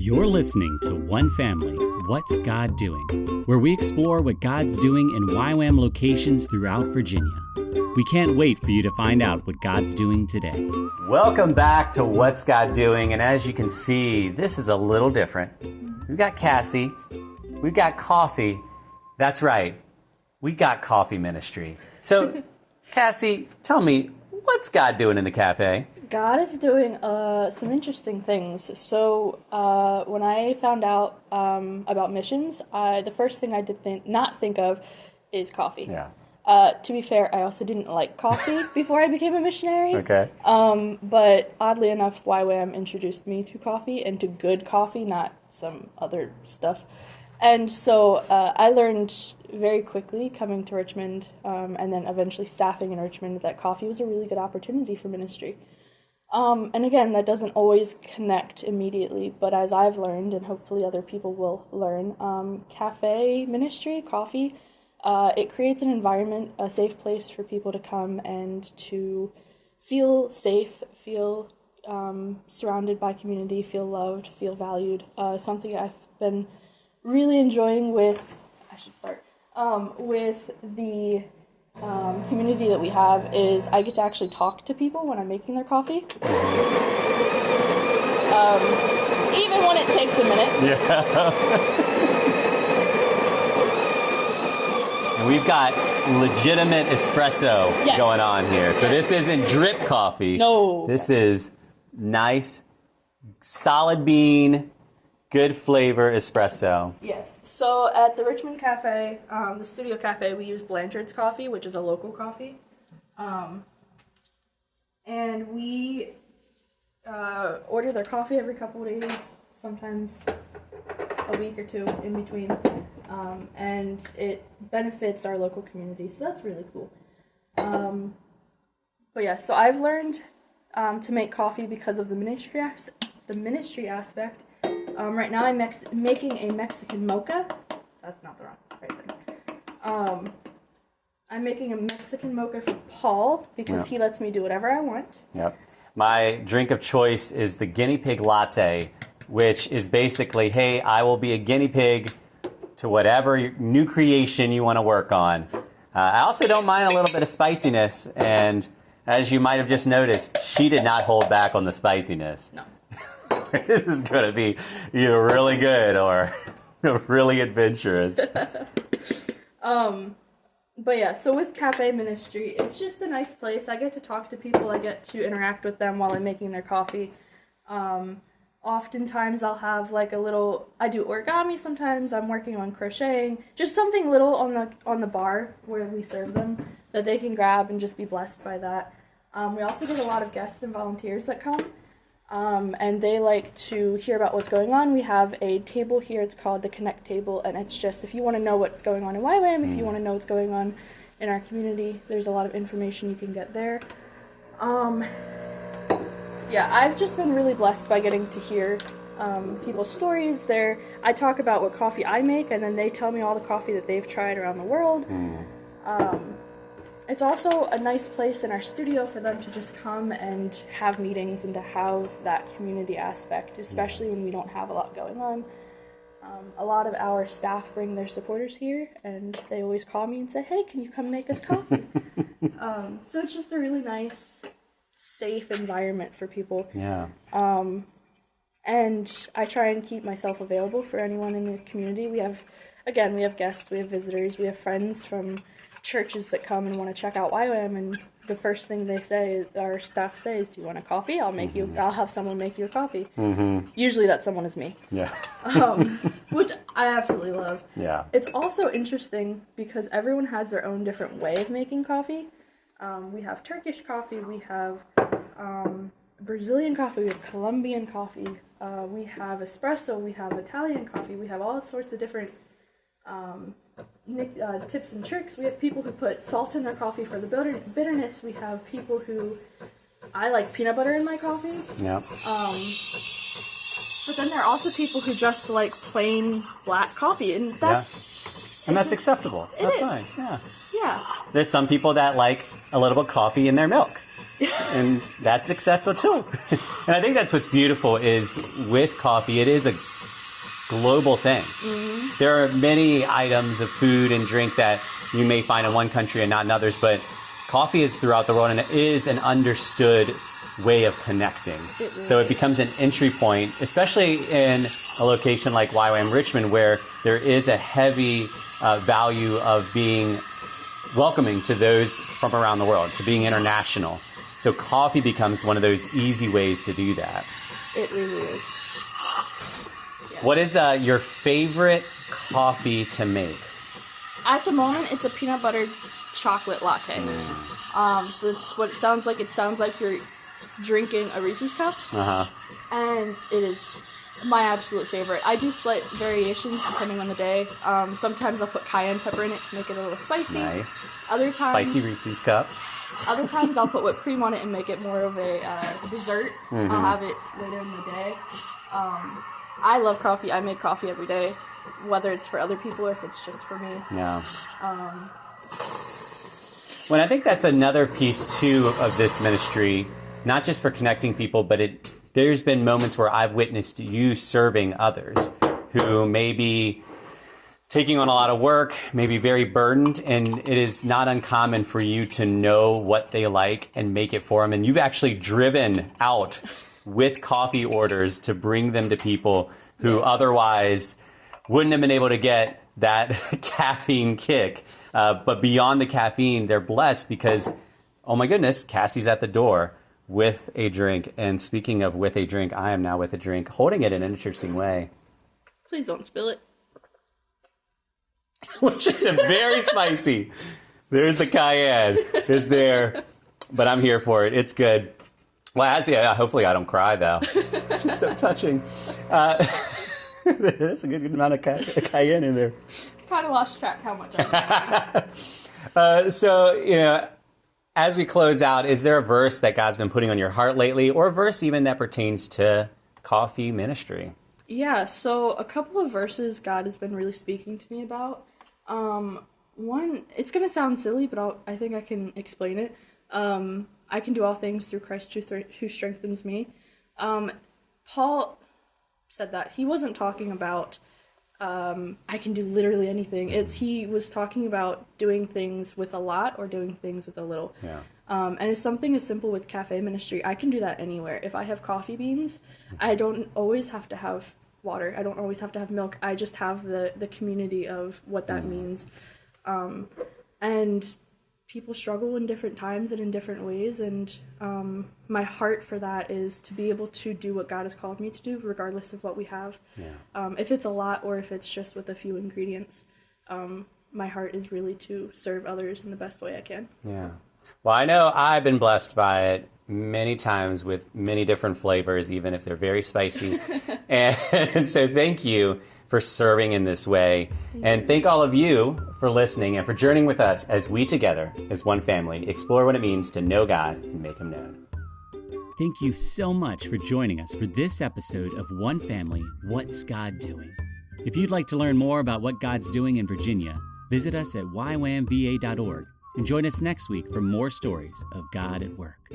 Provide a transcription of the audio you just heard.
You're listening to One Family, What's God Doing? Where we explore what God's doing in YWAM locations throughout Virginia. We can't wait for you to find out what God's doing today. Welcome back to What's God Doing? And as you can see, this is a little different. We've got Cassy. We've got coffee. That's right. We got coffee ministry. So, Cassy, tell me, what's God doing in the cafe? God is doing some interesting things. So when I found out about missions, the first thing I did not think of is coffee. Yeah. To be fair, I also didn't like coffee before I became a missionary. Okay. But oddly enough, YWAM introduced me to coffee and to good coffee, not some other stuff. And so I learned very quickly coming to Richmond and then eventually staffing in Richmond that coffee was a really good opportunity for ministry. And again, that doesn't always connect immediately, but as I've learned, and hopefully other people will learn, cafe ministry, coffee, it creates an environment, a safe place for people to come and to feel safe, feel surrounded by community, feel loved, feel valued. Something I've been really enjoying with the community that we have is I get to actually talk to people when I'm making their coffee. Even when it takes a minute. Yeah. And we've got legitimate espresso going on here. So this isn't drip coffee. No. This is nice, solid bean, good flavor espresso. Yes. So at the Richmond Cafe, the Studio Cafe, we use Blanchard's coffee, which is a local coffee. And we order their coffee every couple of days, sometimes a week or two in between. And it benefits our local community, so that's really cool. But yeah, so I've learned to make coffee because of the ministry aspect. Right now I'm making a Mexican Mocha. That's not the right thing. I'm making a Mexican Mocha for Paul because he lets me do whatever I want. Yep. My drink of choice is the guinea pig latte, which is basically, hey, I will be a guinea pig to whatever new creation you want to work on. I also don't mind a little bit of spiciness, and as you might have just noticed, she did not hold back on the spiciness. No. This is going to be either really good or really adventurous. But yeah, so with cafe ministry, it's just a nice place. I get to talk to people. I get to interact with them while I'm making their coffee. Oftentimes I'll have like I do origami sometimes. I'm working on crocheting. Just something little on the bar where we serve them that they can grab and just be blessed by that. We also get a lot of guests and volunteers that come. And they like to hear about what's going on. We have a table here, it's called the Connect Table, and it's just if you want to know what's going on in YWAM, if you want to know what's going on in our community, there's a lot of information you can get there. Yeah, I've just been really blessed by getting to hear people's stories. I talk about what coffee I make, and then they tell me all the coffee that they've tried around the world. It's also a nice place in our studio for them to just come and have meetings and to have that community aspect, especially when we don't have a lot going on. A lot of our staff bring their supporters here, and they always call me and say, hey, can you come make us coffee? So it's just a really nice, safe environment for people. Yeah. And I try and keep myself available for anyone in the community. We have guests, we have visitors, we have friends from churches that come and want to check out YWAM, and the first thing our staff says, do you want a coffee? I'll have someone make you a coffee. Mm-hmm. Usually that someone is me. Yeah. Which I absolutely love. Yeah. It's also interesting because everyone has their own different way of making coffee. We have Turkish coffee, we have Brazilian coffee, we have Colombian coffee, we have espresso, we have Italian coffee, we have all sorts of different tips and tricks. We have people who put salt in their coffee for the bitterness. We have people I like peanut butter in my coffee. Yeah. But then there are also people who just like plain black coffee, and that's acceptable. That's fine. Yeah. Yeah. There's some people that like a little bit of coffee in their milk. And that's acceptable too. And I think that's what's beautiful is with coffee, it is global thing. There are many items of food and drink that you may find in one country and not in others, but coffee is throughout the world, and it is an understood way of connecting. So it becomes an entry point, especially in a location like YWAM Richmond, where there is a heavy value of being welcoming to those from around the world, to being international. So coffee becomes one of those easy ways to do that. It really is. Yeah. What is your favorite coffee to make? At the moment, it's a peanut butter chocolate latte. So it's what it sounds like. It sounds like you're drinking a Reese's cup. And it is my absolute favorite. I do slight variations depending on the day. Sometimes I'll put cayenne pepper in it to make it a little spicy. Nice. Other times, spicy Reese's cup. Other times I'll put whipped cream on it and make it more of a dessert. I'll have it later in the day. I love coffee. I make coffee every day, whether it's for other people or if it's just for me. Yeah. Well, I think that's another piece, too, of this ministry, not just for connecting people, but there's been moments where I've witnessed you serving others who may be taking on a lot of work, maybe very burdened, and it is not uncommon for you to know what they like and make it for them. And you've actually driven out with coffee orders to bring them to people who otherwise wouldn't have been able to get that caffeine kick. But beyond the caffeine, they're blessed because, oh my goodness, Cassy's at the door with a drink. And speaking of with a drink, I am now with a drink, holding it in an interesting way. Please don't spill it. Which is very spicy. There's the cayenne. It's there. But I'm here for it. It's good. Well, hopefully I don't cry, though. It's just so touching. That's a good amount of cayenne in there. Kind of lost track how much I So, as we close out, is there a verse that God's been putting on your heart lately, or a verse even that pertains to coffee ministry? Yeah, so a couple of verses God has been really speaking to me about. One, it's going to sound silly, but I think I can explain it. I can do all things through Christ who strengthens me. Paul said that. He wasn't talking about I can do literally anything. He was talking about doing things with a lot or doing things with a little. Yeah. And it's something as simple with cafe ministry. I can do that anywhere. If I have coffee beans, I don't always have to have water. I don't always have to have milk. I just have the community of what that means. And people struggle in different times and in different ways. And my heart for that is to be able to do what God has called me to do, regardless of what we have. Yeah. If it's a lot or if it's just with a few ingredients, my heart is really to serve others in the best way I can. Yeah. Well, I know I've been blessed by it many times with many different flavors, even if they're very spicy. And so thank you for serving in this way. And thank all of you for listening and for journeying with us as we together, as one family, explore what it means to know God and make Him known. Thank you so much for joining us for this episode of One Family, What's God Doing? If you'd like to learn more about what God's doing in Virginia, visit us at ywamva.org and join us next week for more stories of God at work.